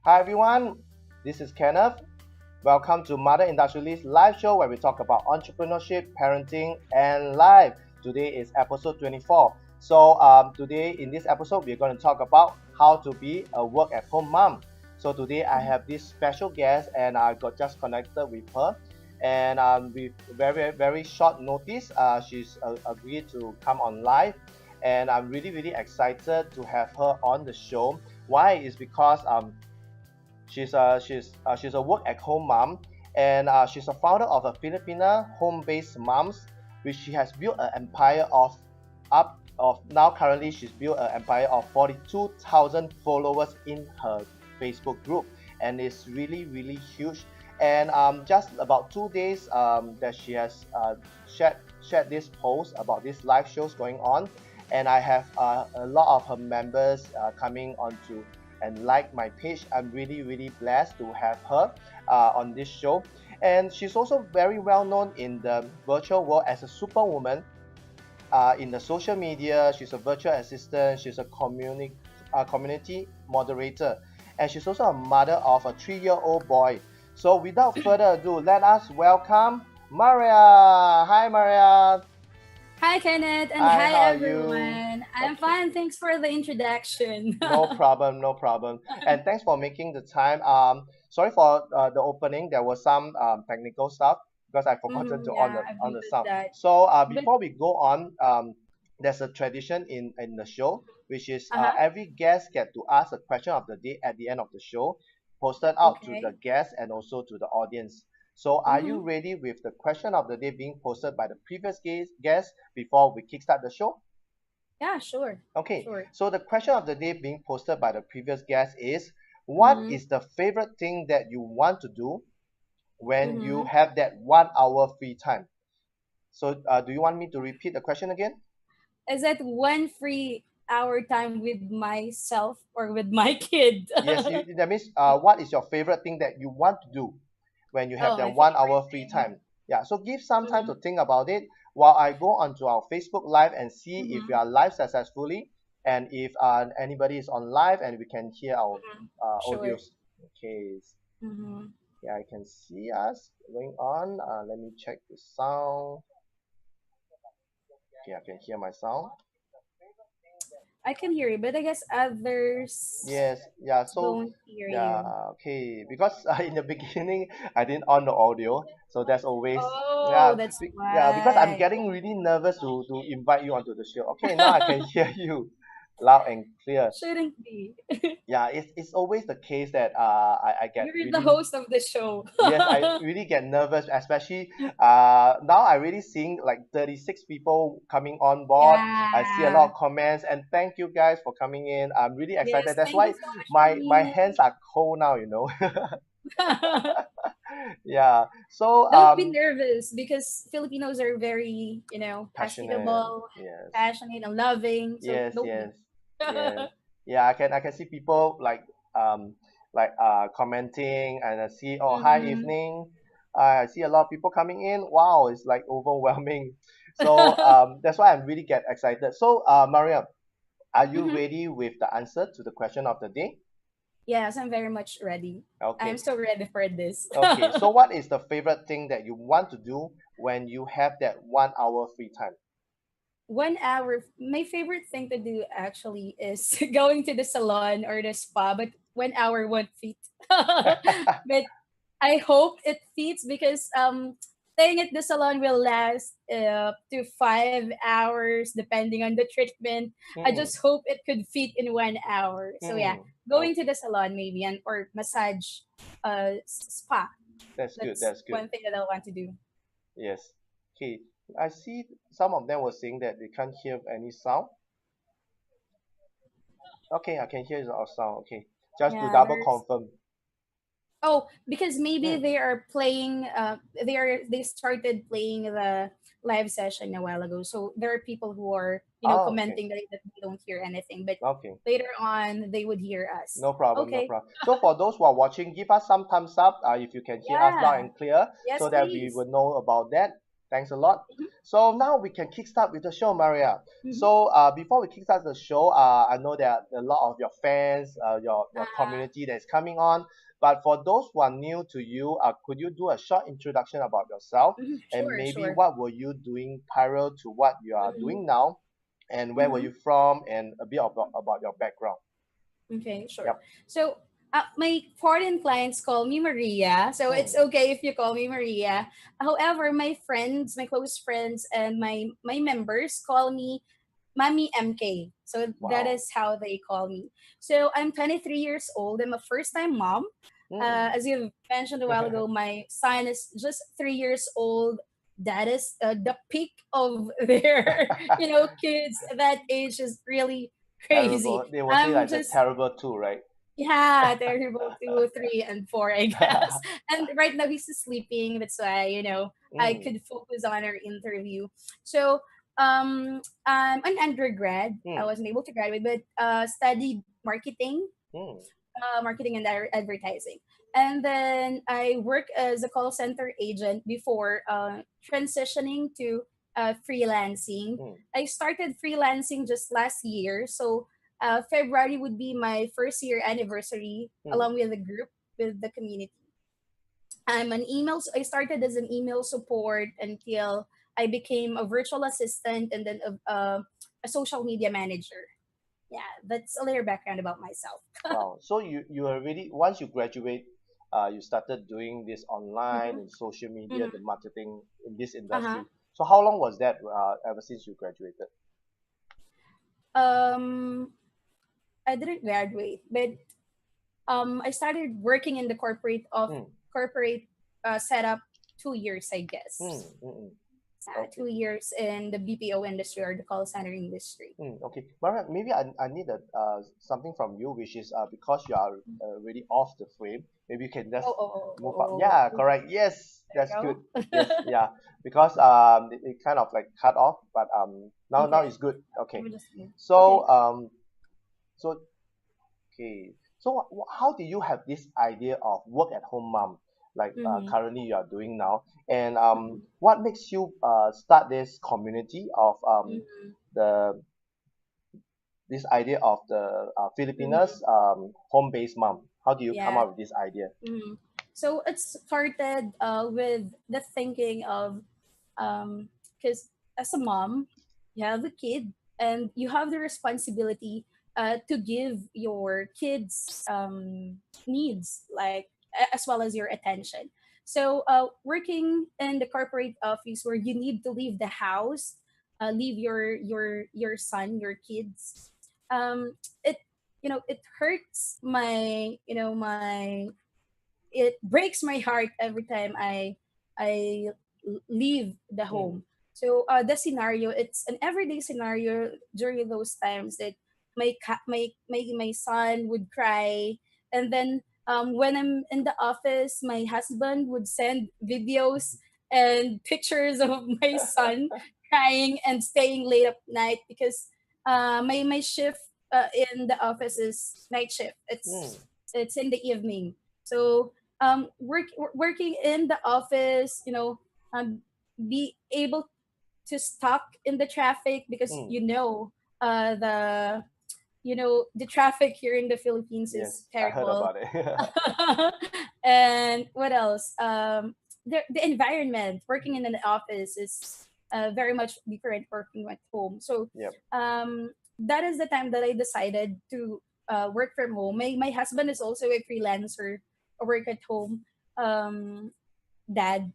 Hi everyone, this is Kenneth. Welcome to Mother Industrialist live show where we talk about entrepreneurship, parenting, and life. Today is episode 24. Today in this episode, we're going to talk about how to be a work-at-home mom. So today I have this special guest, and I got just connected with her. And with very short notice, she's agreed to come on live, and I'm really excited to have her on the show. Why is because she's a work at home mom, and she's a founder of a Filipina home-based moms, which she has built an empire of up of now currently she's built an empire of 42,000 followers in her Facebook group, and it's really huge. And just about 2 days that she has shared this post about this live shows going on, and I have a lot of her members coming onto and like my page. I'm really blessed to have her on this show. And she's also very well known in the virtual world as a superwoman. In the social media, she's a virtual assistant, she's a community moderator, and she's also a mother of a 3-year-old boy. So without further ado, let us welcome Maria. Hi Maria. Hi, Kenneth, and Hi, hi, how are everyone. you? I'm fine. Thanks for the introduction. No problem, no problem. And thanks for making the time. Sorry for the opening. There was some technical stuff because I forgotten to on Yeah, the I've on the noticed sound. that. So But, before we go on, there's a tradition in the show, which is uh-huh, every guest get to ask a question of the day at the end of the show, posted out to the okay. guest and also to the audience. So are you Mm-hmm. ready with the question of the day being posted by the previous guest before we kickstart the show? Yeah, sure. Okay, Sure. so the question of the day being posted by the previous guest is, what Mm-hmm. is the favorite thing that you want to do when you Mm-hmm. have that 1 hour free time? So, do you want me to repeat the question again? Is that one free hour time with myself or with my kid? Yes, that means what is your favorite thing that you want to do when you have Oh, that my one favorite hour free thing. time? Yeah, so give some time Mm-hmm. to think about it while I go onto our Facebook Live and see if we Mm-hmm. are live successfully, and if anybody is on live and we can hear our Mm-hmm. Sure. audios. Okay, Mm-hmm. yeah, I can see us going on. Let me check the sound. Okay, I can hear my sound. I can hear you, but I guess others Yes, yeah, so don't hear yeah, you. okay, because in the beginning I didn't on the audio, so that's always Oh, that's yeah, because I'm why. getting really nervous to invite you onto the show. Okay, now I can hear you loud and clear. Shouldn't be. Yeah, it's always the case that I get You're the really. host of the show. Yes, I really get nervous, especially now I really seeing like 36 people coming on board. I see a lot Yeah. of comments, and thank you guys for coming in. I'm really excited. Yes, That's thank you why so much for my being hands are cold now, you know. Yeah. So Don't be nervous because Filipinos are very, passionate. hospitable, Yes. passionate, and loving. So Yes, don't be. yes, yes. Yeah, I can see people commenting, and I see, oh, hi Mhm. evening. I see a lot of people coming in. Wow, it's like overwhelming. So that's why I'm really get excited. So Maria, are you Mhm. ready with the answer to the question of the day? Yes, I'm very much ready. I'm Okay. so ready for this. Okay. So what is the favorite thing that you want to do when you have that 1 hour free time? 1 hour. My favorite thing to do actually is going to the salon or the spa, but 1 hour won't fit. But I hope it fits because staying at the salon will last to 5 hours depending on the treatment. I Hmm. just hope it could fit in 1 hour. So yeah, Hmm. going to Okay. the salon maybe and or massage spa. That's good. That's That's good. one thing that I want to do. Yes. Okay. I see some of them were saying that they can't hear any sound. Okay, I can hear the sound. Okay. Just to Yeah, double there's confirm. oh, because maybe Hmm. they are playing they started playing the live session a while ago. So there are people who are, Oh, okay. commenting that they don't hear anything, but Okay. later on they would hear us. No problem, no Okay. problem. So for those who are watching, give us some thumbs up if you can hear us loud Yeah. and clear Yes, so that we please. will know about that. Thanks a lot. Mhm, So now we can kickstart with the show, Maria. mhm. So before we kickstart the show, I know that a lot of your fans, your Uh, community that is coming on. But for those who are new to you, could you do a short introduction about yourself and sure, maybe sure. what were you doing prior to what you are Mhm, doing now, and where were mhm. you from, and a bit about your background. Okay, sure. Yep. So, my foreign clients call me Maria, so it's Hmm. okay if you call me Maria. However, my friends, my close friends, and my members call me Mommy MK. So that Wow. is how they call me. So I'm 23 years old. I'm a first-time mom. Hmm. As you mentioned a while ago, my son is just 3 years old. That is the peak of their, kids. That age is really crazy. Terrible. They will say I'm like the just terrible two, right? yeah, terrible 2, 3, and 4, I guess. And right now he's sleeping. That's why, I Mm, could focus on our interview. So, I'm an undergrad. I mm, wasn't able to graduate, but studied mm, marketing and advertising. And then I worked as a call center agent before transitioning to freelancing. mm, I started freelancing just last year. So February would be my first year anniversary mm. along with the group, with the community. I started as an email support until I became a virtual assistant and then a social media manager. Yeah, that's a little background about myself. Wow. So you already once you graduate, you started doing this online Hmm. and social media, Hmm. the marketing in this Uh-huh. industry. So how long was that ever since you graduated? Um, I didn't graduate, but I started working in the Mm, corporate setup 2 years, I mm, guess. mm, mm. Yeah, Okay. 2 years in the BPO industry or the call center industry. Okay. Maria, maybe I need something from you, which is because you are already off the frame. Maybe you can just Oh, oh, oh, move up. oh, Yeah, oh. correct. Yes, There that's you good. go. Yes, yeah. Because it kind of like cut off, but now Okay, it's good. let Okay. me just move. So Okay. so okay. So how do you have this idea of work at home mom like Mm-hmm. currently you are doing now? And Mm-hmm. what makes you start this community of Mm-hmm. the this idea of the Mm-hmm. Filipinas home-based mom? How do you come Yeah. up with this idea? Mm-hmm. So it started with the thinking of because as a mom, you have a kid and you have the responsibility to give your kids needs, like as well as your attention. So working in the corporate office where you need to leave the house, leave your son, your kids, it it hurts it breaks my heart every time I leave the Mm, home. So the scenario, it's an everyday scenario during those times that my son would cry, and then when I'm in the office, my husband would send videos and pictures of my son crying and staying late at night because my shift in the office is night shift. mm, It's in the evening. So working in the office, be able to stuck in the traffic because mm. the the traffic here in the Philippines is Yes, I heard terrible. about it. And what else? The environment working in an office is very much different working at home. So Yep. that is the time that I decided to work from home. My husband is also a freelancer, a work at home dad,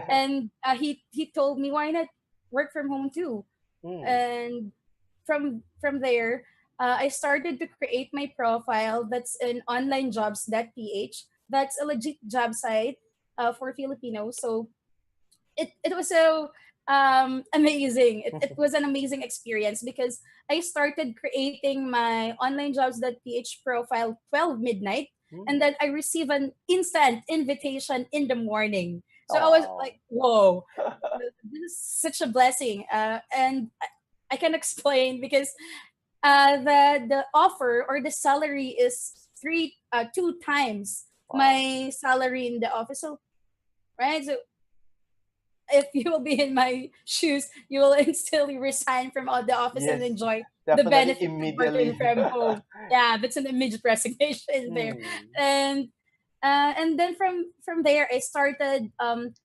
and he told me why not work from home too. Mm, And from there, I started to create my profile. That's in onlinejobs.ph. That's a legit job site for Filipinos. So it was so amazing. It was an amazing experience because I started creating my onlinejobs.ph profile 12 midnight, and mm. then I received an instant invitation in the morning. So I was Oh. like, whoa, this is such a blessing. And I can explain because the offer or the salary is 2 times Wow. my salary in the office. So right, so if you will be in my shoes, you will instantly resign from all the office and Yes, enjoy the definitely benefits of working immediately. from home. Yeah, that's an immediate resignation there. Hmm. And and then from there, I started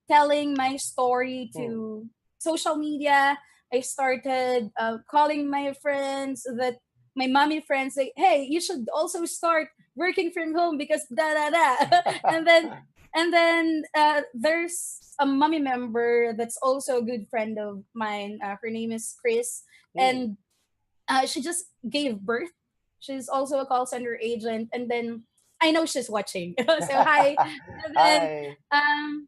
telling my story Hmm. to social media. I started calling my friends, that my mommy friends, say, "Hey, you should also start working from home because da da da." and then there's a mommy member that's also a good friend of mine. Her name is Chris, Hmm. and she just gave birth. She's also a call center agent, and then I know she's watching. So hi, and then Hi. um,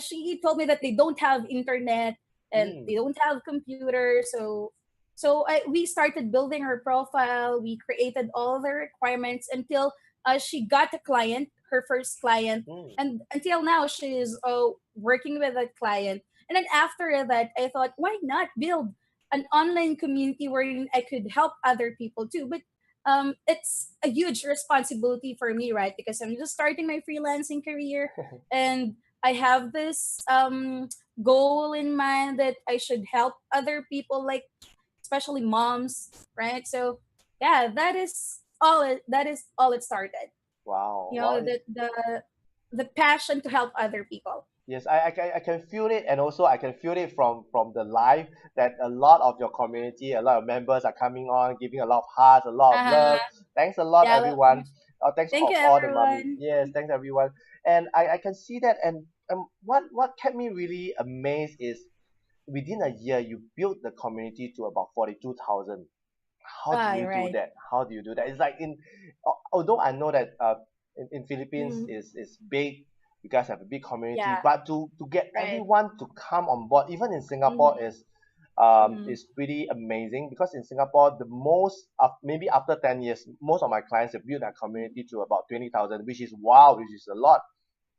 she told me that they don't have internet and Hmm. they don't have computer. So we started building her profile. We created all the requirements until she got a client, her first client, Hmm. and until now she's working with a client. And then after that, I thought, why not build an online community wherein I could help other people too? But it's a huge responsibility for me, right? Because I'm just starting my freelancing career, and I have this goal in mind that I should help other people, like especially moms, right? So yeah, that is all it started. Wow. You Wow. know, the passion to help other people. Yes, I can feel it, and also I can feel it from the live that a lot of your community, a lot of members are coming on, giving a lot of hearts, a lot of Uh-huh. love. Thanks a lot, Yeah, everyone. Thanks thank of you, all the mummies. everyone. Yes, thanks everyone. And I can see that. And what kept me really amazed is within a year you built the community to about 42,000. How do Ah, you you're do right. that? How do you do that? It's like although I know that in Philippines Mm, is big, you guys have a big community, yeah, but to get right. everyone to come on board, even in Singapore, Mm-hmm, mm-hmm, is pretty amazing because in Singapore the most of maybe after 10 years, most of my clients have built their community to about 20,000, which is wow, which is a lot,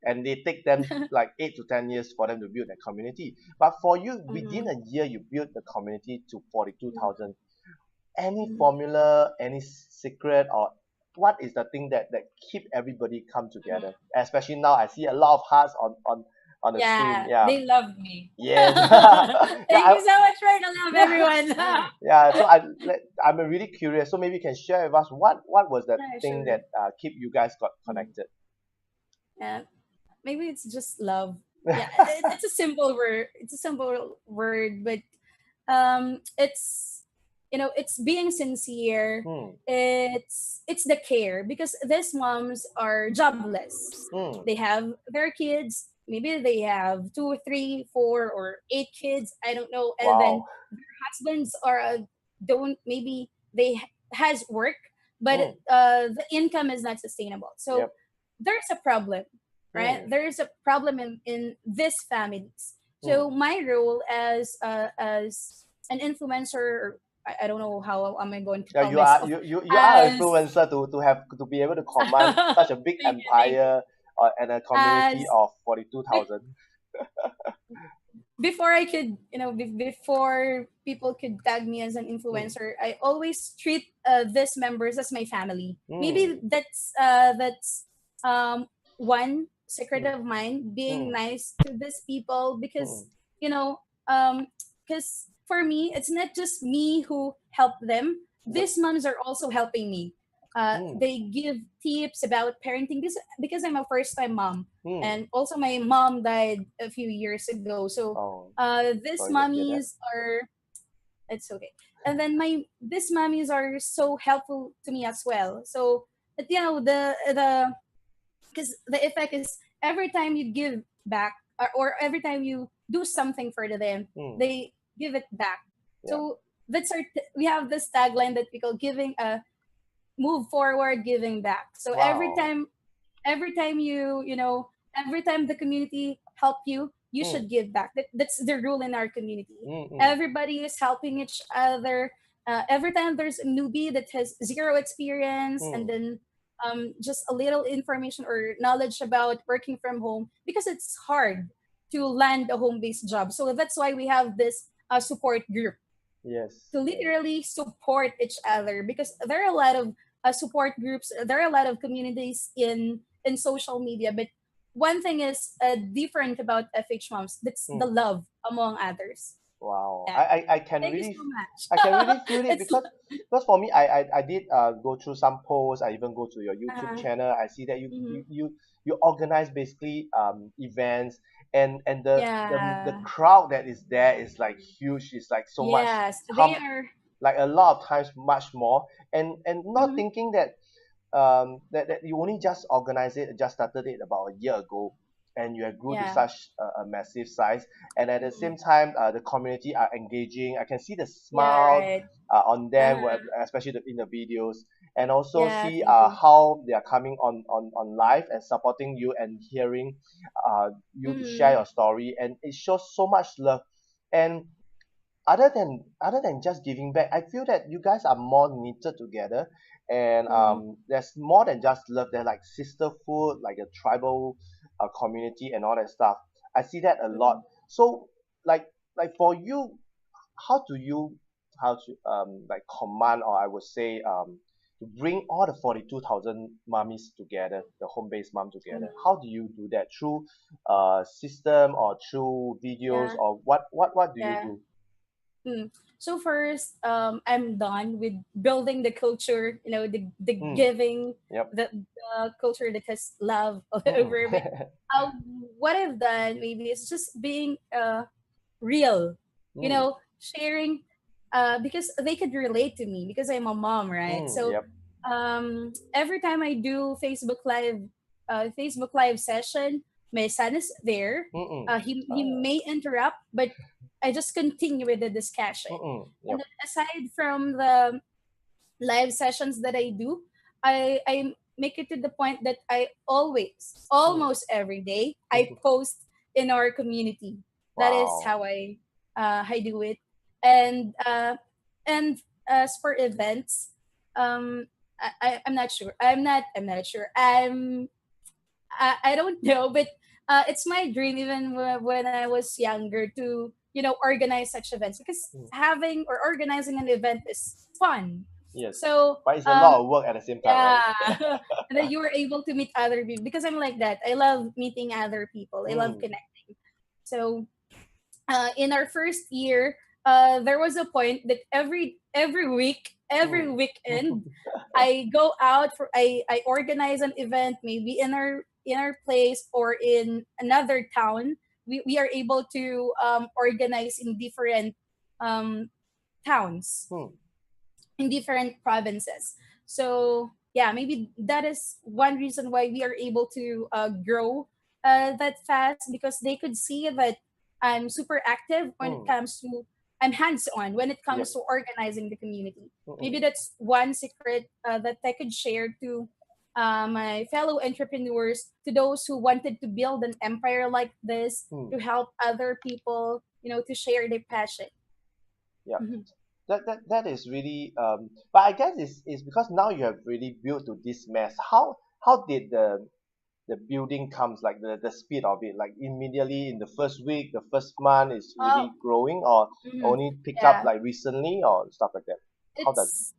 and they take them like 8 to 10 years for them to build their community. But for you, within mm-hmm, a year, you built the community to 42,000. Any mm-hmm, formula, any secret, or what is the thing that keep everybody come together? mm-hmm. Especially now, I see a lot of hearts on the screen. Yeah, Yeah, they love me. yes, yeah, Thank you so much for the love, everyone. yeah. So I'm really curious. So maybe you can share with us what was that Yeah, thing sure. that keep you guys got Mm. connected? Yeah, maybe it's just love. Yeah, it's a simple word. It's a simple word, but it's, it's being sincere. Hmm. It's the care, because these moms are jobless. Hmm. They have their kids, maybe they have two, three, four, or eight kids, I don't know. And then Wow. husbands are don't, maybe they has work, but Hmm. the income is not sustainable. So Yep. there's a problem, right? Hmm. There's a problem in these families. Hmm. So my role as an influencer, or I don't know how am I going to Yeah, call myself, you are an as influencer to have to be able to command such a big thank you, empire and a community as of 42,000. before I could, before people could tag me as an Hmm. influencer, I always treat these members as my family. Maybe Hmm. that's one secret Hmm. of mine, being Hmm. nice to these people, Hmm. because you know um because for me, it's not just me who help them. Yep. These moms are also helping me. Hmm. They give tips about parenting, because I'm a first time mom, Hmm. and also my mom died a few years ago. So Oh, these sorry to hear that. mommies are, it's okay. And then these mommies are so helpful to me as well. So but, the because the effect is, every time you give back, or every time you do something for them, Hmm. they give it back. Yeah. So that's we have this tagline that we call giving, move forward, giving back. So Wow. every time every time the community help you, you Hmm. should give back. That's the rule in our community. Hmm. Hmm. Everybody is helping each other. Every time there's a newbie that has zero experience, and Hmm. then just a little information or knowledge about working from home, because it's hard to land a home-based job. So that's why we have this support group Yes. to Yes. literally support each other, because there are a lot of support groups, there are a lot of communities in social media, but one thing is different about FH moms. That's the Mm. love among others. Wow, Yeah. I can Thank you really so much. I can really feel it It's because for me I did go through some posts. I even go to your YouTube uh, channel. I see that mhm. you organize basically events, and the Yeah. crowd that is there is like huge. It's like so much, Yes, they how are. like a lot of times much more, and not Mhm, thinking that that you only just organized it, just started it about a year ago, and you have grew to yeah. such a massive size, and at the Mhm. same time the community are engaging. I can see the Yeah, smile right. on them, Uh-huh. especially in the videos, and also Yeah, see thank you. how they are coming on live and supporting you and hearing you share Mhm, your story, and it shows so much love. And other than just giving back, I feel that you guys are more knitted together, and mhm, there's more than just love. They're like sisterhood, like a tribal community and all that stuff. I see that a lot. mhm, So like for you, how do you how to like command, or I would say to bring all the 42,000 mummies together, the home based mom together? mhm. How do you do that? Through system or through videos, Yeah, or what do you yeah. do? Mm. So first, I'm done with building the culture. The Mm. giving, Yep. the culture that has love all Mm-mm. over it. Uh, what I've done maybe is just being real. Mm. Sharing, because they could relate to me because I'm a mom, right? Mm. So Yep. every time I do Facebook Live session, my son is there. Mm-mm. He Ah. may interrupt, but I just continue with the discussion. Mm-mm. And Yep. then aside from the live sessions that I do, I make it to the point that I always, Mm. almost every day, I post in our community. That is Wow. how I do it. And as for events, I'm not sure. I'm not sure. I don't know, but it's my dream even when I was younger to organize such events, because Mm. having or organizing an event is fun. Yes. So But it's a lot of work at the same time, right? yeah, and then you were able to meet other people because I'm like that. I love meeting other people. I love Mm. connecting. So in our first year, there was a point that every week, every Mm. weekend, I go out for I organize an event maybe in our place or in another town. We are able to organize in different um, towns, Mm. in different provinces. So yeah, maybe that is one reason why we are able to grow that fast, because they could see that I'm super active when it Mm. comes to I'm hands on when it comes Yep. to organizing the community. Maybe Mm-mm. that's one secret that I could share to my fellow entrepreneurs, to those who wanted to build an empire like this, Mm. to help other people, to share their passion. Yep. Mhm. That is really but I guess it's because now you have really built to this mess. How did the building comes, like the speed of it, like immediately in the first week, the first month is Oh, really growing, or mhm. only pick up Yeah. like recently or stuff like that? How does it's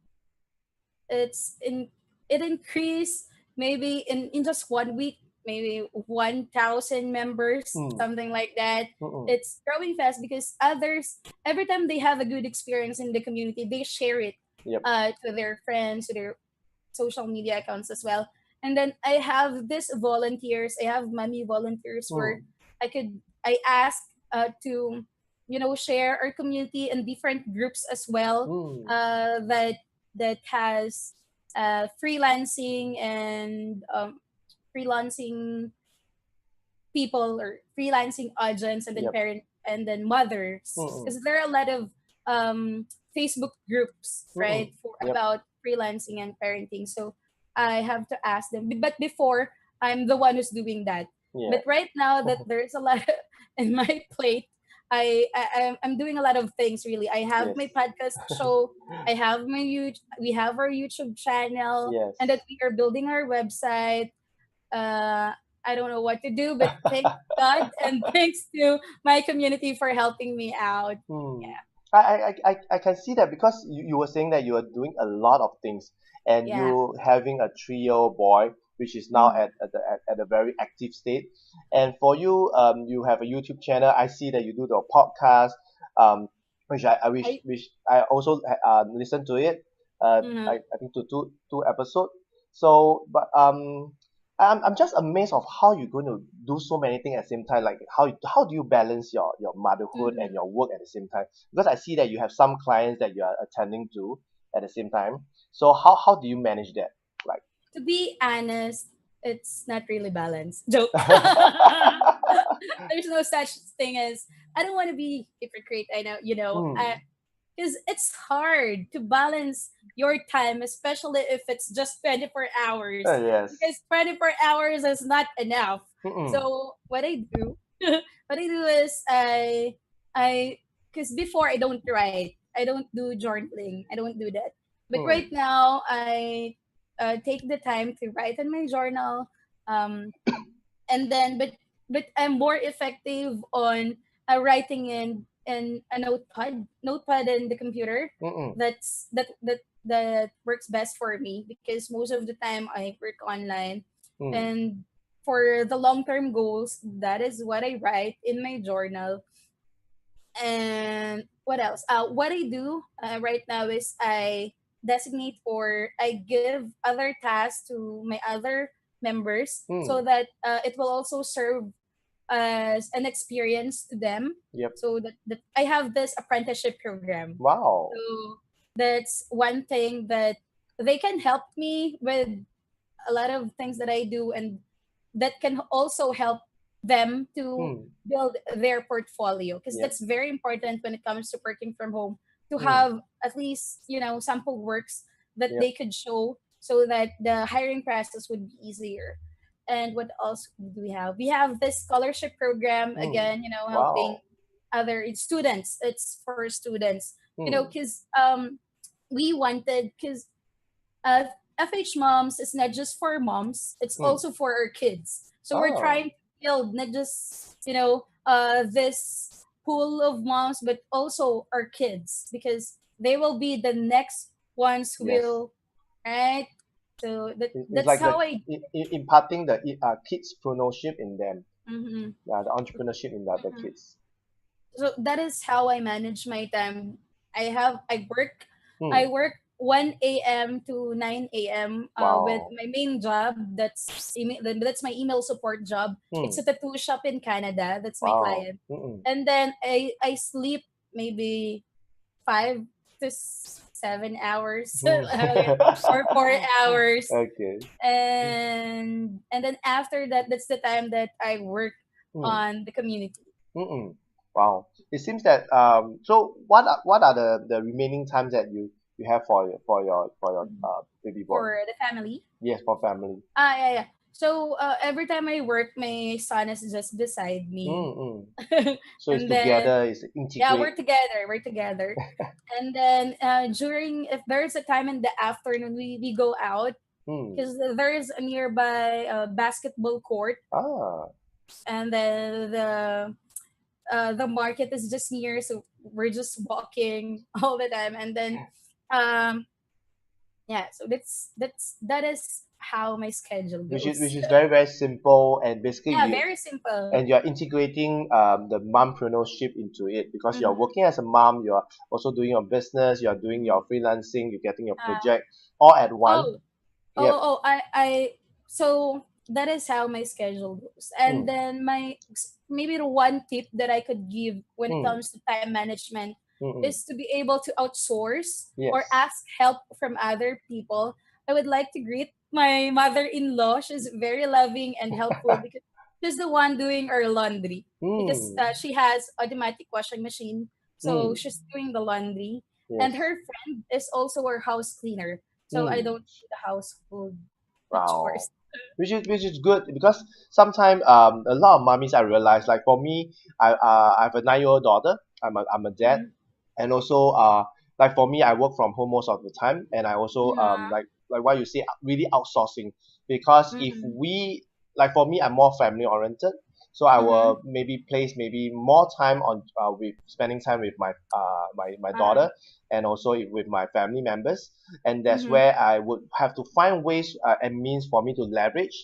it's in it increased maybe in just 1 week, maybe 1,000 members, mm, something like that. mm-mm. It's growing fast because others, every time they have a good experience in the community, they share it Yep. to their friends, to their social media accounts as well. And then I have mommy volunteers where Mm, I ask to share our community in different groups as well, mm, that has freelancing and freelancing people, or freelancing audience, and then yep. parent, and then mothers, Mm-mm. because there are a lot of Facebook groups, Mm-mm. right, for Yep. about freelancing and parenting. So I have to ask them, but before, I'm the one who's doing that. Yeah. But right now that there's a lot in my plate, I'm doing a lot of things, really. I have Yes. my podcast show, we have our YouTube channel, and Yes. that we are building our website. uh, I don't know what to do, but thank God and thanks to my community for helping me out. Hmm. Yeah, I can see that because you were saying that you are doing a lot of things, and yeah, you having a 3-year-old boy, which is now Mm-hmm. at a very active state. And for you, you have a YouTube channel. I see that you do the podcast, which I wish I which I also listened to it. mhm. I think two episodes. So, but I'm just amazed of how you're going to do so many things at the same time. Like how do you balance your motherhood and Mhm. your work at the same time? Because I see that you have some clients that you are attending to at the same time. So how do you manage that? Like, To be honest, it's not really balanced. Joke. There's no such thing as I don't want to be hypocrite. I know, hmm, because it's hard to balance your time, especially if it's just 24 hours. yes, Because 24 hours is not enough. mm-mm, So what I do, what I do is I, because before I don't write, I don't do journaling, I don't do that. But right mm, now, I take the time to write in my journal, um, and then but I'm more effective on writing in a notepad in the computer. mm-mm, That works best for me because most of the time I work online, mm, and for the long term goals, that is what I write in my journal. And what else? What I do right now is I designate or I give other tasks to my other members so mm, that it will also serve as an experience to them. yep, So that I have this apprenticeship program. wow, So that's one thing that they can help me with a lot of things that I do, and that can also help them to mm, build their portfolio because yep, that's very important when it comes to working from home, to mm, have at least sample works that yep, they could show so that the hiring process would be easier. And what else do we have? We have this scholarship program, mm, again, helping wow, other students. It's for students, mm, because we wanted, because uh, FH moms is not just for moms, it's mm, also for our kids. So we're ah, trying to build not just, this pool of moms, but also our kids, because they will be the next ones who yes. will, right? So It's that's like how the I. imparting the kids' entrepreneurship in them. Mm-hmm, Yeah, the entrepreneurship in the mm-hmm. kids. So that is how I manage my time. I work, I Hmm. work 1 a.m. to 9 a.m. With Wow. my main job. That's my email support job. It's Hmm. a tattoo shop in Canada. That's my Wow. client. Mm-mm. And then I sleep maybe 5 to 7 hours, Hmm. or 4 hours. Okay. And then after that, that's the time that I work Hmm. on the community Mm-mm. Wow. It seems that so what are the remaining times that you have for your baby boy? for the family. Yes, for family. Yeah, yeah. So every time I work, my son is just beside me. Mm-mm. So it's And then, together, it's yeah, integrate. we're together. We're together. And then during, if there's a time in the afternoon, we go out Hmm. because there is a nearby basketball court, Ah. and then the market is just near, so we're just walking all the time. And then um yeah, so that is how my schedule Which goes. is very simple, and basically Yeah, you very simple. and you're integrating the mompreneurship into it because you're Mm-hmm. working as a mom, you're also doing your business, you're doing Mm-hmm. your freelancing, you're getting your Uh, project all at once. oh, Yep. I so that is how my schedule goes. And Hmm. then maybe the one tip that I could give when it Hmm. comes to time management Hmm. is to be able to outsource or Yes. ask help from other people. I would like to greet my mother-in-law. She's very loving and helpful because she's the one doing our laundry, because Hmm. she has automatic washing machine. So Hmm. she's doing the laundry. And Yes. her friend is also our house cleaner. So I Hmm. don't do the household Wow. chores. Which is good because sometimes a lot of mummies I realize, like for me, I have a 9-year-old daughter. I'm a dad, Mhm. and also like for me I work from home most of the time, and I also Yeah. like what you say, really outsourcing, because if Mhm. we, like for me, I'm more family oriented. So I Mm-hmm. will maybe place maybe more time on with spending time with my Uh-huh. daughter, and also with my family members. And that's Mm-hmm. where I would have to find ways and means for me to leverage,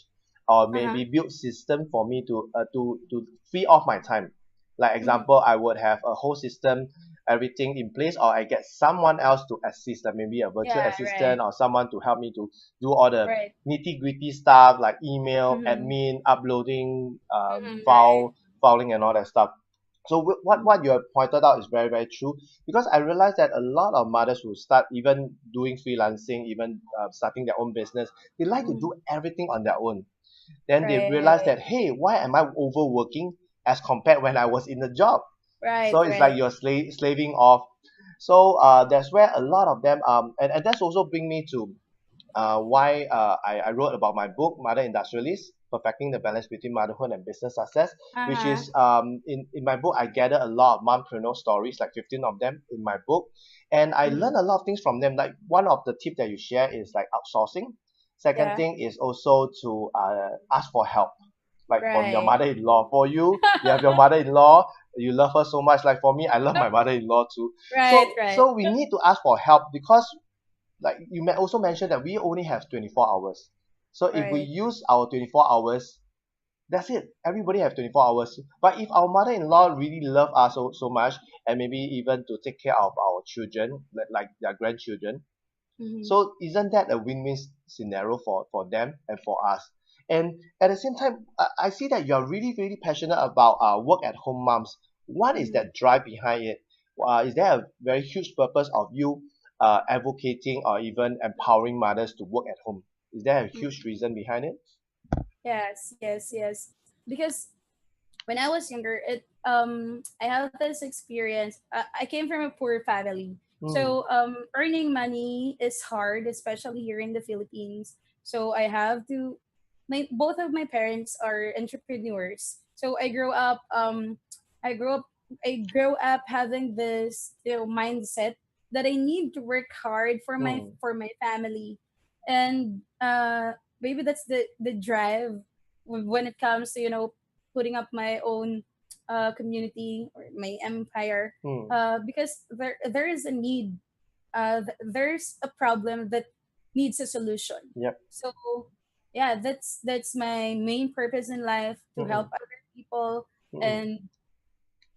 or Uh-huh. maybe build system for me to free off my time. Like Mm-hmm. example, I would have a whole system, everything in place, or I get someone else to assist, like maybe a virtual Yeah, right. assistant or someone to help me to do all the Right. nitty gritty stuff like email, Mm-hmm. admin, uploading, Mm-hmm. Right. filing and all that stuff. So what you have pointed out is very, very true, because I realized that a lot of mothers who start even doing freelancing, even starting their own business, they like to Mm-hmm. do everything on their own. Then they realize Right. that, hey, why am I overworking as compared when I was in the job? Right. So it's like Right. you're slaving off. So that's where a lot of them and that's also bring me to why I wrote about my book, Mother Industrialist, Perfecting the Balance Between Motherhood and Business Success, which Uh-huh. is in my book, I gather a lot of mompreneur stories, like 15 of them in my book. And I Mm-hmm. learned a lot of things from them. Like one of the tips that you share is like outsourcing. Second Yeah. thing is also to ask for help, like from your Right. mother-in-law. For you have your mother-in-law, you love her so much. Like for me, I love my mother-in-law too. Right. So Right. so we need to ask for help, because like you may also mention that we only have 24 hours. So if we Right. use our 24 hours, that's it. Everybody have 24 hours. But if our mother-in-law really love us so much, and maybe even to take care of our children, like their grandchildren, Mm-hmm. so isn't that a win-win scenario for them and for us? And at the same time, I see that you're really, really passionate about work at home moms. What is Mm-hmm. that drive behind it? Is there a very huge purpose of you advocating or even empowering mothers to work at home? Is there a huge reason behind it? Yes, yes, yes. Because when I was younger, it I have this experience. I came from a poor family, Hmm. so earning money is hard, especially here in the Philippines. So I have to. My both of my parents are entrepreneurs, so I grew up I grew up having this mindset that I need to work hard Hmm. for my family, and maybe that's the drive when it comes to putting up my own community or my empire, Hmm. because there is a need, there's a problem that needs a solution. Yep. So yeah, that's my main purpose in life, to help Hmm. other people, Hmm. and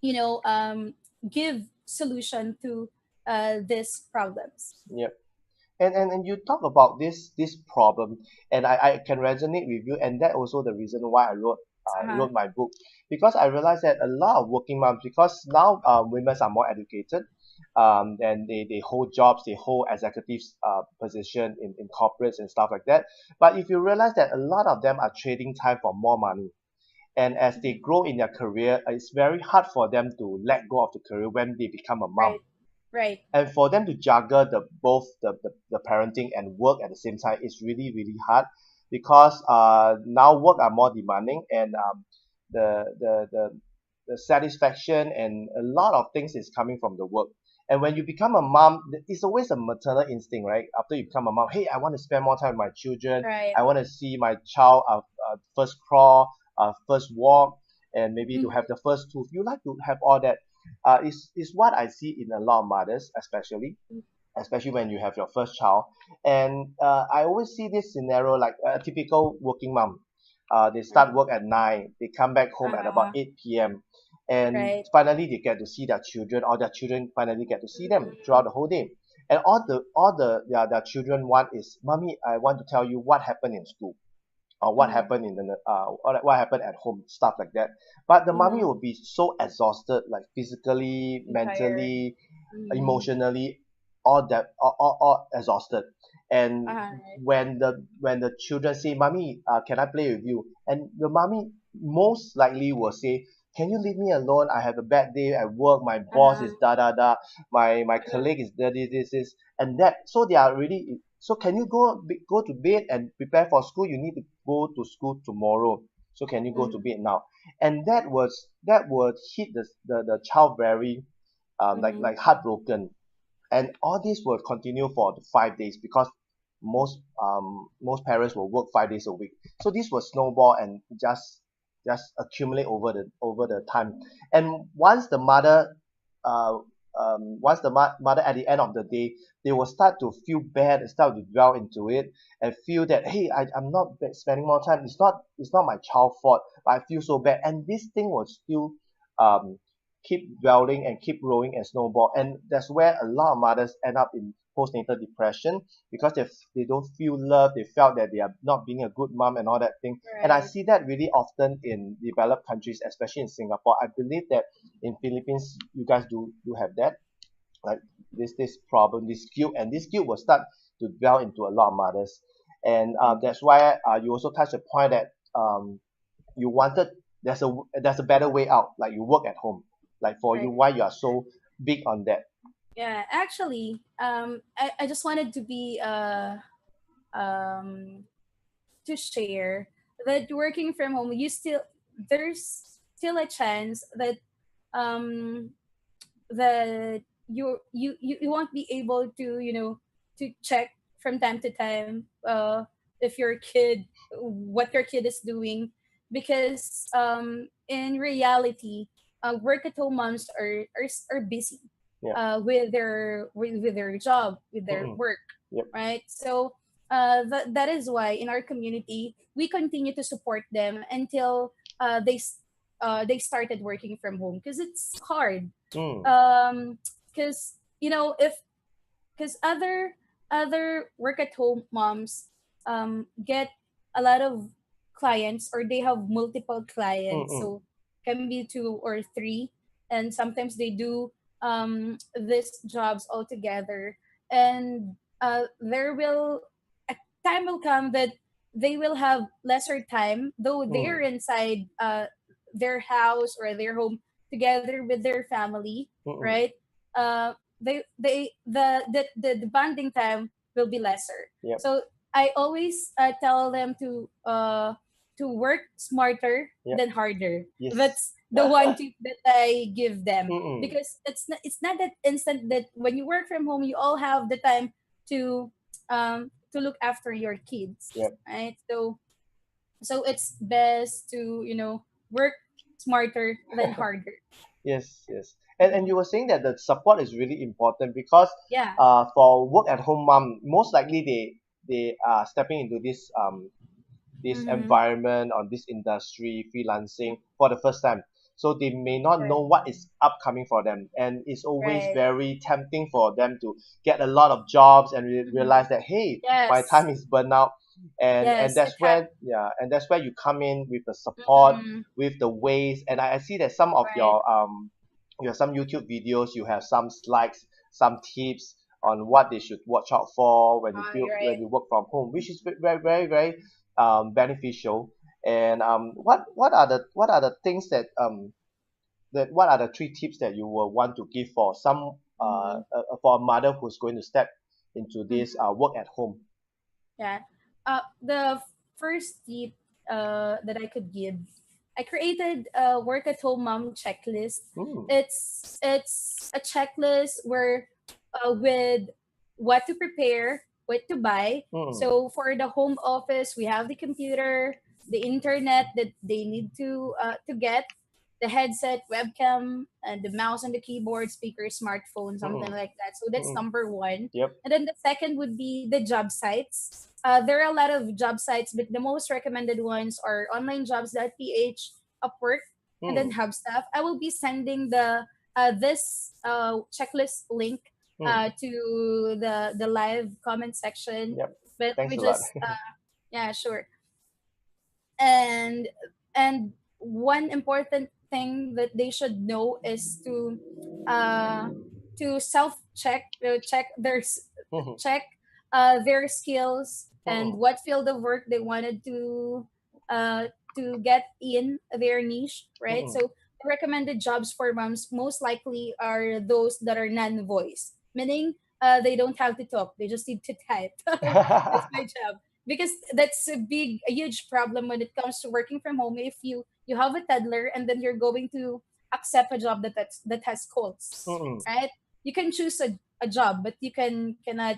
you know um, give solution to these problems. Yep. And you talk about this problem, and I can resonate with you, and that also the reason why I Uh-huh. wrote my book, because I realized that a lot of working moms, because now women are more educated, and they hold jobs, they hold executive position in corporates and stuff like that. But if you realize that a lot of them are trading time for more money, and as they Mhm. grow in their career, it's very hard for them to let go of the career when they become a mom, Right. Right. and for them to juggle both the parenting and work at the same time is really, really hard, because now work are more demanding, and the the the the satisfaction and a lot of things is coming from the work. And when you become a mom, it's always a maternal instinct, right? After you become a mom, hey, I want to spend more time with my children. Right. I want to see my child first crawl, first walk, and maybe to have Mhm. the first tooth. You like to have all that. Is what I see in a lot of mothers, especially when you have your first child. And I always see this scenario like a typical working mom. They Right. start work at 9, they come back home at about Uh, 8 p.m. And right. finally they get to see their children, or their children finally get to see them Mhm. throughout the whole day. And their children want is, mommy, I want to tell you what happened in school, or what Mhm. happened or what happened at home, stuff like that. But the mommy Mhm. will be so exhausted, like physically, And tired. mentally, Mhm. emotionally, all exhausted. And Right. when the children say, mommy, can I play with you, and the mommy most likely will say, can you leave me alone, I have a bad day at work, my boss Uh-huh. is da da da, my Uh-huh. colleague is da this and that. So they are really, so can you go to bed and prepare for school, you need to go to school tomorrow, so can you go to Mhm. bed now? And that would hit the child very Mhm. like heartbroken. And all this will continue for the 5 days, because most parents will work 5 days a week. So this will snowball and just just accumulate over the time. And once the mother uh, mother at the end of the day, they will start to feel bad and start to dwell into it and feel that, hey, I'm not spending more time, it's not my child fault, but I feel so bad, and this thing will still um keep dwelling and keep growing and snowball. And that's where a lot of mothers end up in postnatal depression, because they don't feel love, they felt that they are not being a good mom and all that thing. And I Right. see that really often in developed countries, especially in Singapore. I believe that in Philippines you guys do have that, like this problem, this guilt, and this guilt will start to dwell into a lot of mothers. And that's why you also touched the point that you wanted, there's a better way out, like you work at home, like for you, Right. why you are so big on that. Yeah, actually, I just wanted to be um to share that working from home, you still there's still a chance that um that you won't be able to, to check from time to time, if your kid what your kid is doing, because in reality, work at home moms are busy Yeah. with their job, with their Mm-mm. work, Yep. right? So that is why in our community we continue to support them until they started working from home, because it's hard. Mm. Because if because other work at home moms get a lot of clients, or they have multiple clients, Mm-mm. so can be two or three, and sometimes they do these jobs all together. And there will a time will come that they will have lesser time, though they're Mm. inside their house or their home together with their family, Mm-mm. right? They the bonding time will be lesser. Yep. So I always tell them to work smarter Yep. than harder. Yes. That's the one tip that I give them, Mm-mm. because it's not that instant that when you work from home you all have the time to look after your kids, Yep. right? So it's best to work smarter than harder. Yes, yes. And you were saying that the support is really important, because Yeah. for work at home mom, most likely they are stepping into this Mm-hmm. environment or this industry, freelancing, for the first time. So they may not know Right. what is upcoming for them, and it's always Right. very tempting for them to get a lot of jobs and Mhm. realize that, hey, my Yes. time is burnt out. And Yes, it that's happened. where, yeah, and that's where you come in with the support, Mm, with the ways. And I see that some of right. you have some YouTube videos, you have some slides, some tips on what they should watch out for You're when right. you work from home, which is very very very beneficial. And what are the things that what are the three tips that you will want to give for some Mm-hmm. for a mother who's going to step into this Mm-hmm. work at home? Yeah. The first tip that I could give, I created a work at home mom checklist. Mm, It's a checklist where with what to prepare, what to buy. mm, So for the home office, we have the computer, the internet that they need to get, the headset, webcam, and the mouse and the keyboard, speaker, smartphone, something mm, like that. So that's mm. number one. Yep. And then the second would be the job sites. There are a lot of job sites, but the most recommended ones are onlinejobs.ph, Upwork, and then Mm, Hubstaff. I will be sending this checklist link to the live comment section. yep. But Thanks we a lot. just yeah, sure. And and one important thing that they should know is uh self Mm, check their skills and mm, what field of work they wanted uh to get in their niche, right? mm. So the recommended jobs for moms most likely are those that are non-voice, meaning they don't have to talk, they just need to type. That's my job, because that's a huge problem when it comes to working from home. If you have a toddler and then you're going to accept a job that has calls, Mm, right? You can choose a job, but you cannot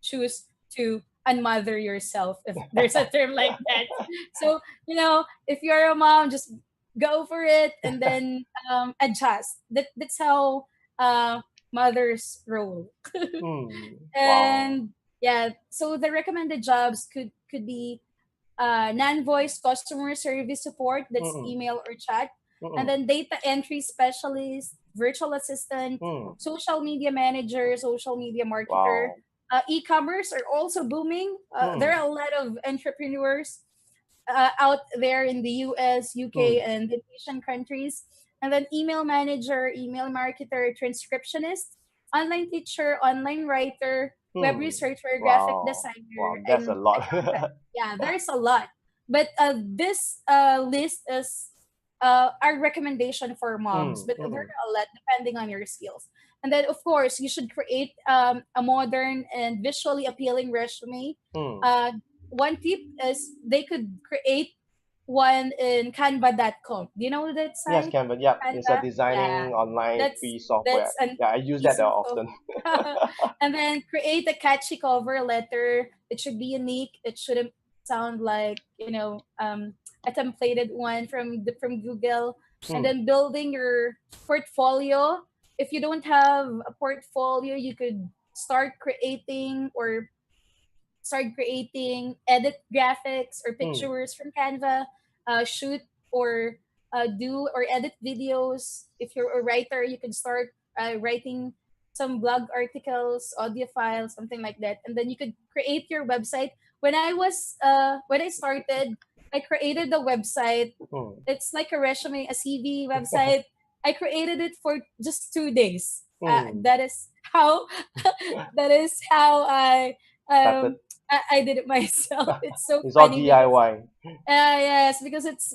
choose to unmother yourself, if there's a term like that. So, if you're a mom, just go for it, and then adjust. That's how mothers roll. Wow. And yeah, so the recommended jobs could be non-voice customer service support, that's Mm-mm. email or chat, and Mm-mm. then data entry specialist, virtual assistant, Mm. social media manager, social media marketer. Wow. E-commerce are also booming. There Mm. are a lot of entrepreneurs out there in the US, UK, Mm. and the Asian countries. And then email manager, email marketer, transcriptionist, online teacher, online writer, web Mm. researcher, graphic Wow. designer, Wow, that's a and lot. accountant. Yeah, there's a lot. But this list is our recommendation for moms, Mm. but there Mm. are a lot depending on your skills. And then, of course, you should create a modern and visually appealing resume. Mm. Uh, One tip is they could create one in Canva.com. Do you know that Yes, site? Canva. Yeah, it's a Canva? Yeah. designing online That's free software. that's an Yeah, I use that easy often. software. And then create a catchy cover letter. It should be unique. It shouldn't sound like, a templated one from Google. And Mm. then building your portfolio. If you don't have a portfolio, you could start creating, edit graphics or Mm. pictures from Canva, shoot or do or edit videos. If you're a writer, you can start writing some blog articles, audio files, something like that, and then you could create your website. When I started, I created the website. Mm. It's like a resume, a CV website. I created it for just 2 days. Mm. That is how that is how Started. I did it myself. It's so It's all funny because DIY. yes, because it's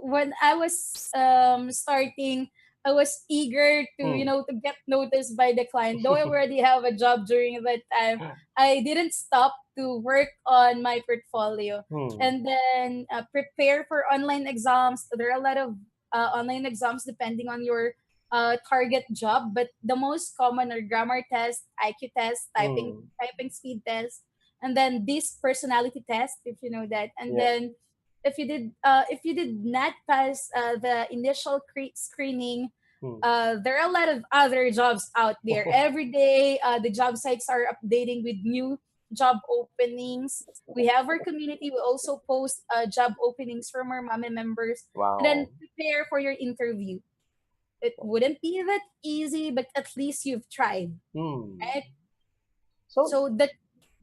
when I was starting, I was eager to Mm. to get noticed by the client. Though I already have a job during that time, I didn't stop to work on my portfolio, Mm. and then prepare for online exams. There are a lot of online exams depending on your target job, but the most common are grammar test, IQ test, typing Mm. typing speed test, and then this personality test, if you know that. And Yeah. then if you did not pass the initial screening, Mm. there are a lot of other jobs out there every day. The job sites are updating with new job openings. We have our community. We also post job openings from our mommy members, and then Wow. prepare for your interview. It wouldn't be that easy, but at least you've tried, Mm. right? So So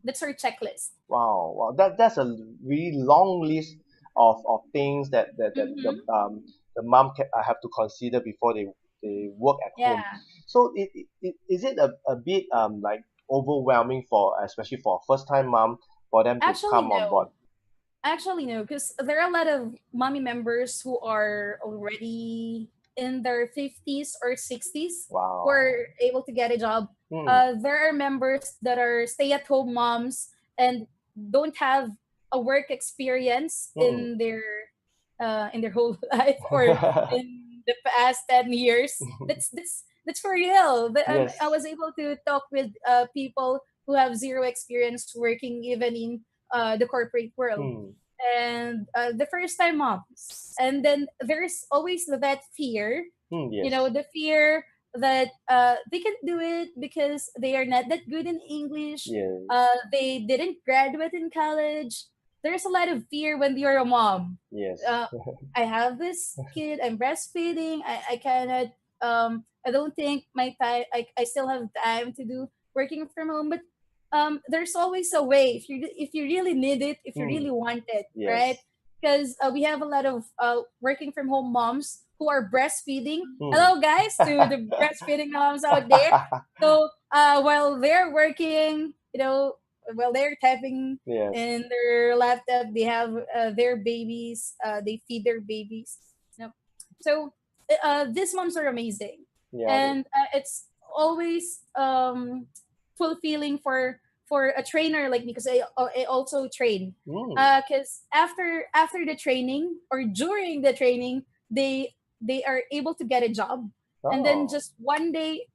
that's our checklist. wow, wow, that's a really long list of things that Mm-hmm. the mom have to consider before they work at home. Yeah. So is it a bit like overwhelming for especially for a first time mom for them to Actually, come on board? no. Actually, no, because there are a lot of mommy members who are already in their 50s or 60s who Wow. are able to get a job. Hmm. There are members that are stay at home moms and don't have a work experience Hmm. in their whole life or in the past 10 years. That's for real. I Yes. was able to talk with people who have zero experience working even in the corporate world, Hmm. and the first time moms. And then there's always that fear, Hmm. Yes. the fear that they can do it because they are not that good in English. Yes. They didn't graduate in college. There's a lot of fear when you're a mom. Yes. Uh, I have this kid. I'm breastfeeding. I cannot. I don't think my time. I still have time to do working from home. But there's always a way if you really need it, if you Hmm. really want it, right? Yes. Because we have a lot of working from home moms who are breastfeeding. Hmm. Hello, guys, to the breastfeeding moms out there. So while they're working, while they're typing Yes. in their laptop, they have their babies. They feed their babies. You know? So these moms are amazing, Yeah. and it's always fulfilling for a trainer like me, because I also train. Hmm. Because after the training or during the training, they are able to get a job, and then Oh. just one day,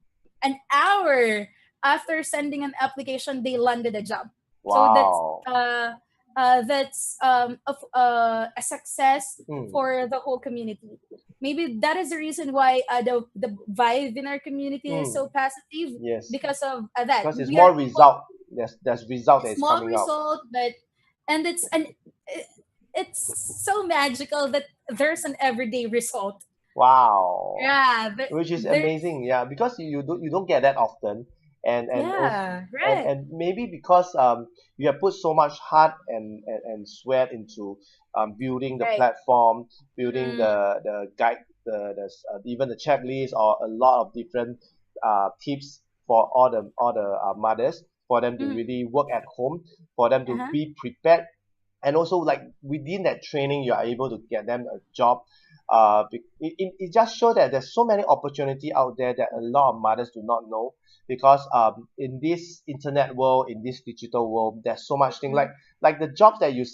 an hour after sending an application, they landed a job. So Wow. a success Mm. for the whole community. Maybe that is the reason why the vibe in our community is Mm. so positive, Yes. because of that. Because it's We are more able, result. There's result a that is small coming out. result, but and it, it's so magical that there's an everyday result. Wow. Yeah, Which is there. amazing, yeah, because you don't get that often, and also Yeah, right. and maybe because you have put so much heart and sweat into building the Right. platform, building Mm, the guide, even the checklist or a lot of different tips for all the mothers, for them to mm, really work at home, for them to uh-huh. be prepared, and also like within that training you are able to get them a job. It just shows that there's so many opportunity out there that a lot of mothers do not know, because in this internet world, in this digital world, there's so much thing Mm, like the jobs that you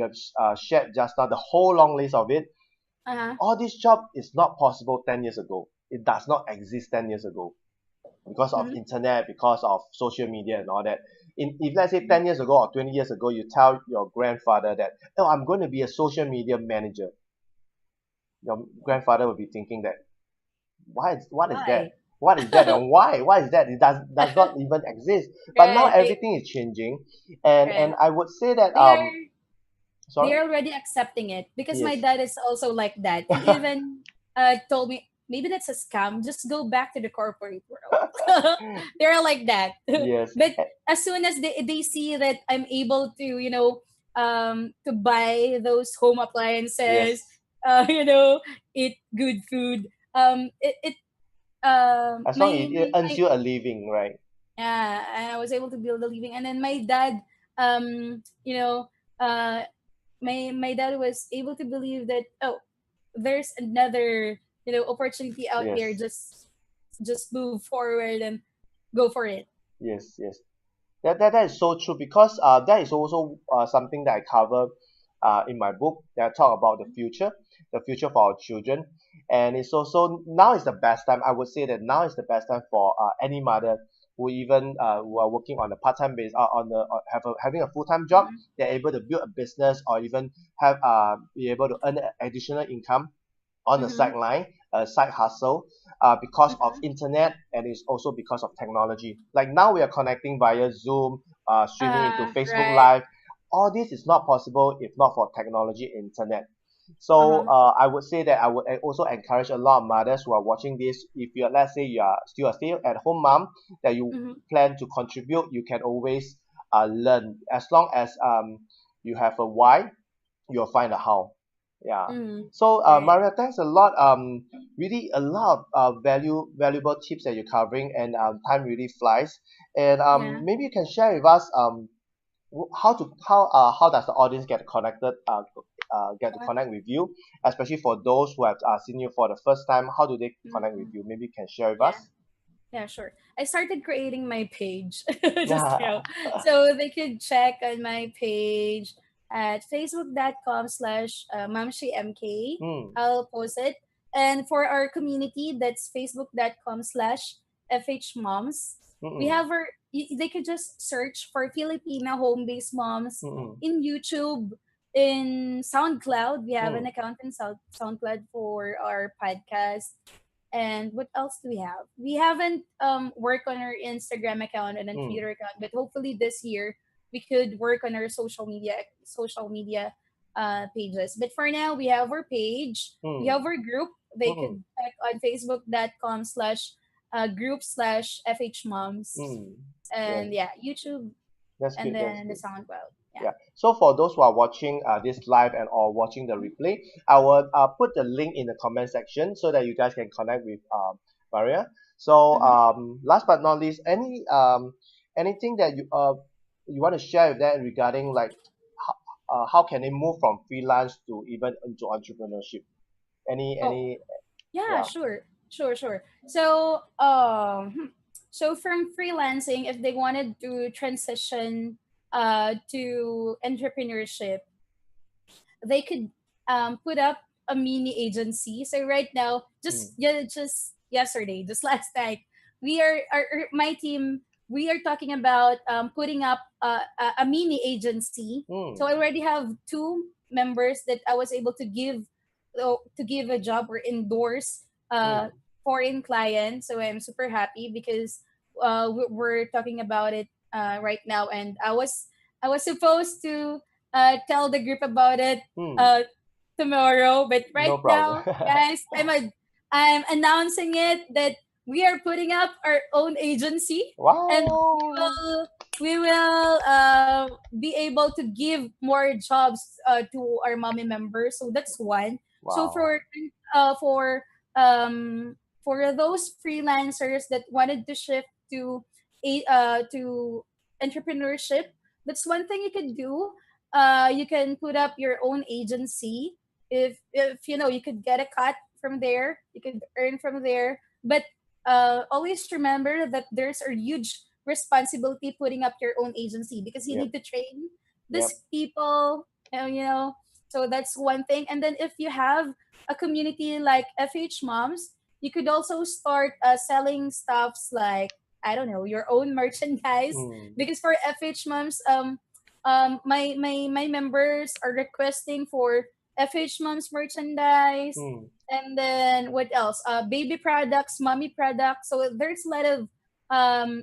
have shared just now, the whole long list of it. uh-huh. All this job is not possible 10 years ago. It does not exist 10 years ago because of Mm-hmm. internet, because of social media and all that. If let's say Mm-hmm. 10 years ago or 20 years ago, you tell your grandfather that, oh, I'm going to be a social media manager, your grandfather will be thinking that, what is that? Why? What is that? And why is that? It does not even exist. But now Right. everything is changing, and Right. I would say that They are sorry. they're already accepting it because my Yes. dad is also like that. He even told me maybe that's a scam. Just go back to the corporate world. They're like that. Yes. But as soon as they see that I'm able to, to buy those home appliances, Yes. eat good food, it As long as it earns my you a living, right? yeah, I was able to build a living. And then my dad, um you know uh my dad was able to believe that, oh, there's another, opportunity out there. Yes. Just move forward and go for it. Yes. Yes. That is so true, because that is also something that I cover in my book, that I talk about the future for our children. And it's also now is the best time. I would say that now is the best time for any mother who are working on a part-time base, having a full-time job. Mhm. They're able to build a business, or even be able to earn additional income on the Mhm. sideline, a side hustle, because of Mhm. internet, and it's also because of technology. Like now we are connecting via Zoom, streaming into Facebook Right. Live. All this is not possible if not for technology, internet. So Uh-huh. I would say that I would also encourage a lot of mothers who are watching this. If you're, let's say, you are still a stay-at-home mom, that you Mhm. plan to contribute, you can always learn. As long as you have a why, you'll find a how. Yeah. Mhm. So Right. Maria, thanks a lot. Really a lot of valuable tips that you're covering, and time really flies. And Yeah. maybe you can share with us how does the audience get to Uh, connect with you, especially for those who have seen you for the first time. How do they connect with mhm. you? Maybe you can share with Yeah. us. Yeah, sure. I started creating my page just Yeah. now. So they could check on my page at facebook.com/mamshimk. Mm, I'll post it. And for our community, that's facebook.com/fhmoms. We mm, have they could just search for Filipina home-based moms mm, in YouTube, in SoundCloud. We have an mm, account in SoundCloud for our podcast. And what else do we have? We haven't worked on our Instagram account and then mm, Twitter account, but hopefully this year we could work on our social media pages. But for now, we have our page, we mm, have our group. They mm, could check on facebook.com/group/FH Moms, mm. Yes, and yeah, YouTube, that's and good. That's then the good. SoundCloud. Yeah. Yeah. So for those who are watching this live and or watching the replay, I will put the link in the comment section so that you guys can connect with Maria. So Mm-hmm. last but not least, anything that you want to share with that regarding like how can they move from freelance to even into entrepreneurship? Oh, Any yeah, yeah. sure. So, so from freelancing, if they wanted to transition to entrepreneurship, they could put up a mini agency. So right now, Mm, just yesterday, just last night, my team. we are talking about putting up a mini agency. So Mm. I already have two members that I was able to give a job or endorse Mm. foreign clients. So I'm super happy because we're talking about it right now, and I was supposed to tell the group about it Mm. uh, tomorrow, but right No problem. now, guys, I'm announcing it that we are putting up our own agency, and Wow. we will be able to give more jobs to our mommy members. So that's one. So Wow. uh, for for those freelancers that wanted to shift to entrepreneurship, that's one thing you could do. You can put up your own agency. If you know, you could get a cut from there, you could earn from there, but always remember that there's a huge responsibility putting up your own agency because you Yep. need to train Yep. these people, you know. So that's one thing. And then if you have a community like FH Moms, you could also start selling stuffs like, I don't know, your own merchandise. Mm. Because for FH Moms, my members are requesting for FH Moms merchandise, Mm. and then what else? Baby products, mommy products. So there's a lot of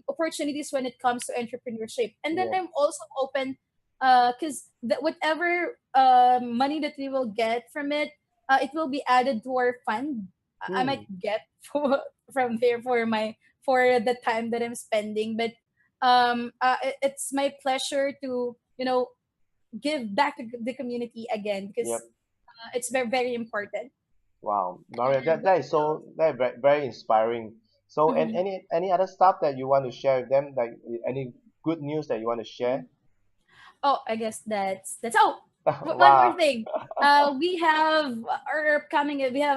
opportunities when it comes to entrepreneurship. And then Yep. I'm also open because whatever money that we will get from it, it will be added to our fund. I might Mm. get from there for the time that I'm spending. But it's my pleasure to, you know, give back to the community again because Yep. it's very, very important. Wow, Maria, And what that is so that very, very inspiring. So, and mhm, any other stuff that you want to share with them, like any good news that you want to share? mhm. Oh, I guess that's oh, one more Wow. thing. We have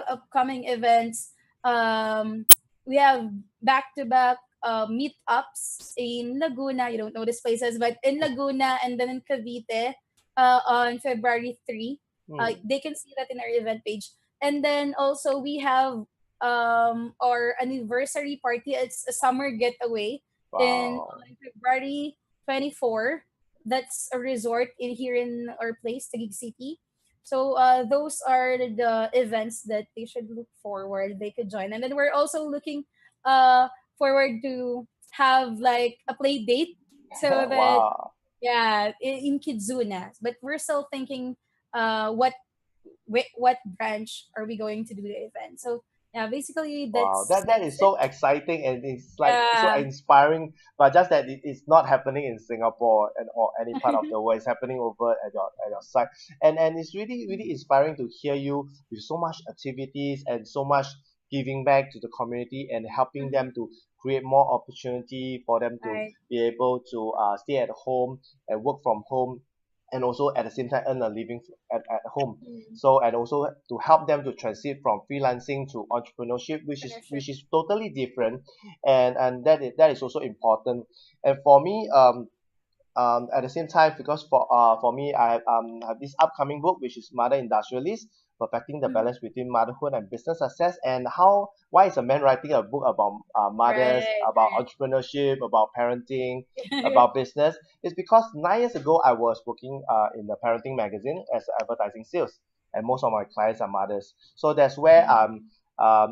upcoming events. Um, we have back to back meetups in Laguna. You don't know these places, but in Laguna and then in Cavite on February 3. Hmm. They can see that in our event page. And then also we have our anniversary party. It's a summer getaway in Wow. on February 24. That's a resort in here in our place, Taguig City. So those are the events that they should look forward. They could join, and then we're also looking uh, forward to have like a play date so that Wow. yeah in Kidzuna. But we're still thinking what what branch are we going to do the event. So yeah, basically Wow, that that's is it. so exciting and it's like so Yeah. inspiring. But just that it's not happening in Singapore and or any part of the world. It's happening over at your site, and it's really really inspiring to hear you with so much activities and so much giving back to the community and helping Mhm. them to create more opportunity for them to Right. be able to stay at home and work from home and also at the same time earn a living at home. Mm. So and also to help them to transit from freelancing to entrepreneurship, Entrepreneurship. which is totally different, and that is also important. And for me, at the same time, because for me I have this upcoming book which is Mother Industrialist, perfecting the Mhm. balance between motherhood and business success, and how why is a man writing a book about mothers, Right. about Right. entrepreneurship, about parenting, about business. It's because 9 years ago I was working in the parenting magazine as advertising sales, and most of my clients are mothers. So that's where Mhm.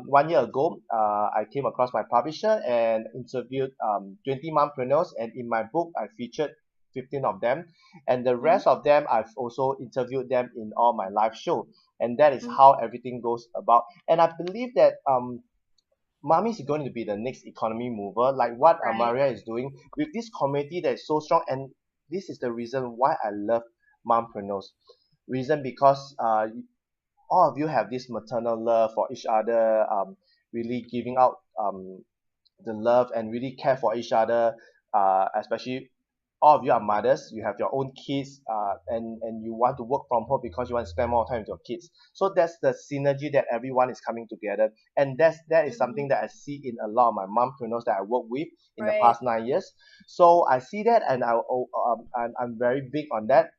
1 year ago, I came across my publisher and interviewed 20 mompreneurs, and in my book, I featured 15 of them, and the Mhm. rest of them I've also interviewed them in all my live show, and that is Mhm. how everything goes about. And I believe that mommy is going to be the next economy mover, like what Right. Maria is doing with this community that is so strong, and this is the reason why I love mompreneurs. Reason because all of you have this maternal love for each other, really giving out the love and really care for each other, especially all of you are mothers, you have your own kids, and you want to work from home because you want to spend more time with your kids. So that's the synergy that everyone is coming together, and that is Mhm. something that I see in a lot of my mompreneurs that I work with in the Right. past 9 years. So I see that, and I'm very big on that,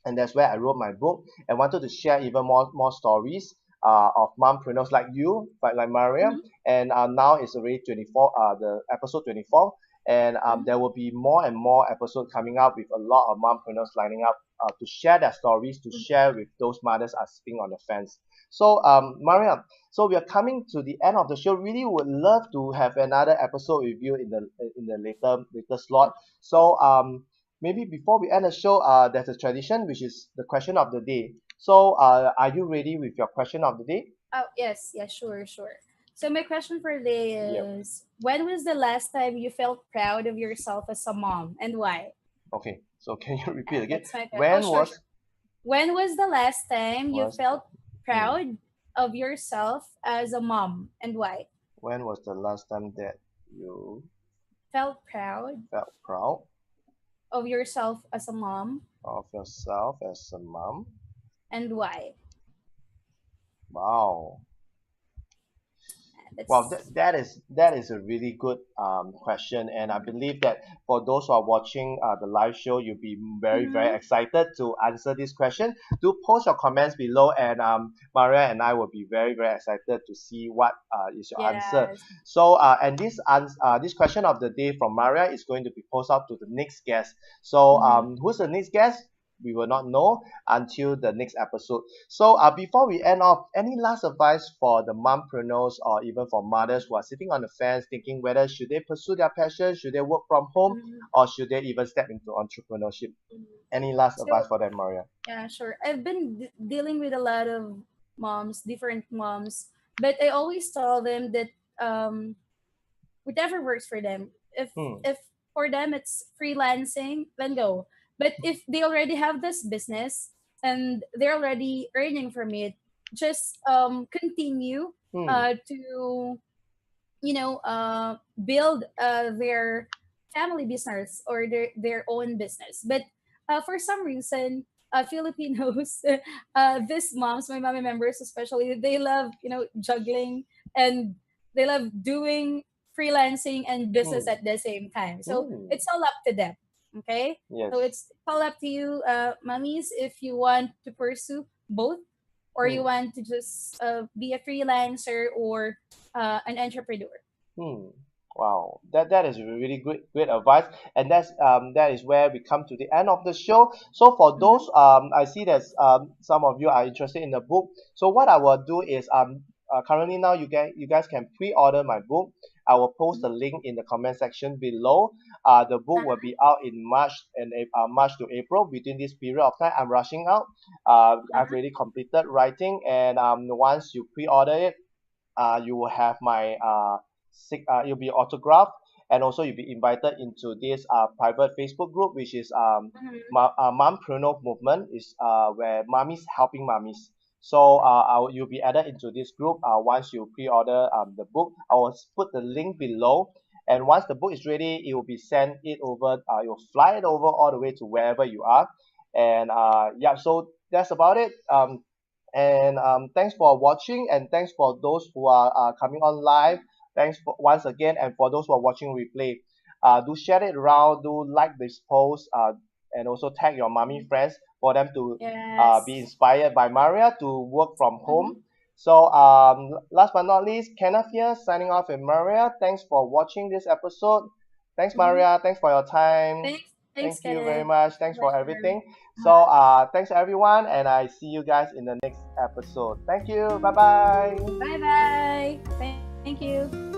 and that's where I wrote my book and wanted to share even more stories of mompreneurs like you, like Maria, Mhm. and now it's already 24, the episode 24, and Mhm. there will be more and more episodes coming up with a lot of mompreneurs lining up to share their stories, to share with those mothers are sitting on the fence. So Maria, so we are coming to the end of the show. Really would love to have another episode with you in the later slot. So maybe before we end the show, there's a tradition which is the question of the day. So are you ready with your question of the day? Oh, yes, yes, sure, sure. So my question for today Yep. is, when was the last time you felt proud of yourself as a mom, and why? Okay. So can you repeat again? That's my question. Oh, When sure, sure. was When was the last time you was the felt hmm, proud of yourself as a mom, and why? when was the last time that you Felt proud felt proud of yourself as a mom, of yourself as a mom? and why? Wow. Well, That's that is a really good question, and I believe that for those who are watching the live show, you'll be very mm-hmm. excited to answer this question. Do post your comments below, and Maria and I will be very excited to see what is your answer. Yes. So and this question of the day from Maria is going to be posted out to the next guest. So Mm-hmm. who's the next guest? We will not know until the next episode. So before we end off, any last advice for the mompreneurs or even for mothers who are sitting on the fence thinking whether should they pursue their passion, should they work from home, Mm-hmm. or should they even step into entrepreneurship? Any last advice So for them, Maria? yeah, sure. I've been dealing with a lot of moms, different moms, but I always tell them that whatever works for them. Hmm. If for them it's freelancing, then go. But if they already have this business and they're already earning from it, just continue Hmm. to build their family business or their own business. But for some reason, Filipinos, these moms, my mommy members especially, they love juggling, and they love doing freelancing and business Hmm. at the same time. So Hmm. it's all up to them. Okay, so Yes. it's all up to you, mummies, if you want to pursue both, or Hmm. you want to just be a freelancer or an entrepreneur. Hmm. Wow, that is really great advice, and that is where we come to the end of the show. So for Mhm. those I see that some of you are interested in the book. So what I will do is currently now you guys can pre-order my book. I will post the link in the comment section below. The book will be out in March to April. Between this period of time, I'm rushing out. I've Uh-huh. already completed writing, and once you pre-order it, you will have my you'll be autographed, and also you'll be invited into this private Facebook group, which is Mhm. Mompreneur movement, is where mummies helping mummies. So you'll be added into this group once you pre-order the book. I will put the link below, and once the book is ready, it will be sent it over. You'll fly it over all the way to wherever you are, and yeah. So that's about it. And thanks for watching, and thanks for those who are coming on live. Thanks for, once again, and for those who are watching replay, do share it around, do like this post, and also tag your mommy friends for them to be Yes. inspired by Maria to work from home. Mhm. So last but not least, Kenneth here signing off with Maria. Thanks for watching this episode. Thanks, Mhm. Maria. Thanks for your time. Thanks. Thanks, Thank you very Kenneth. much. Thanks for Pleasure. everything. So thanks everyone, and I see you guys in the next episode. Thank you. Bye bye. Bye bye. Thank you.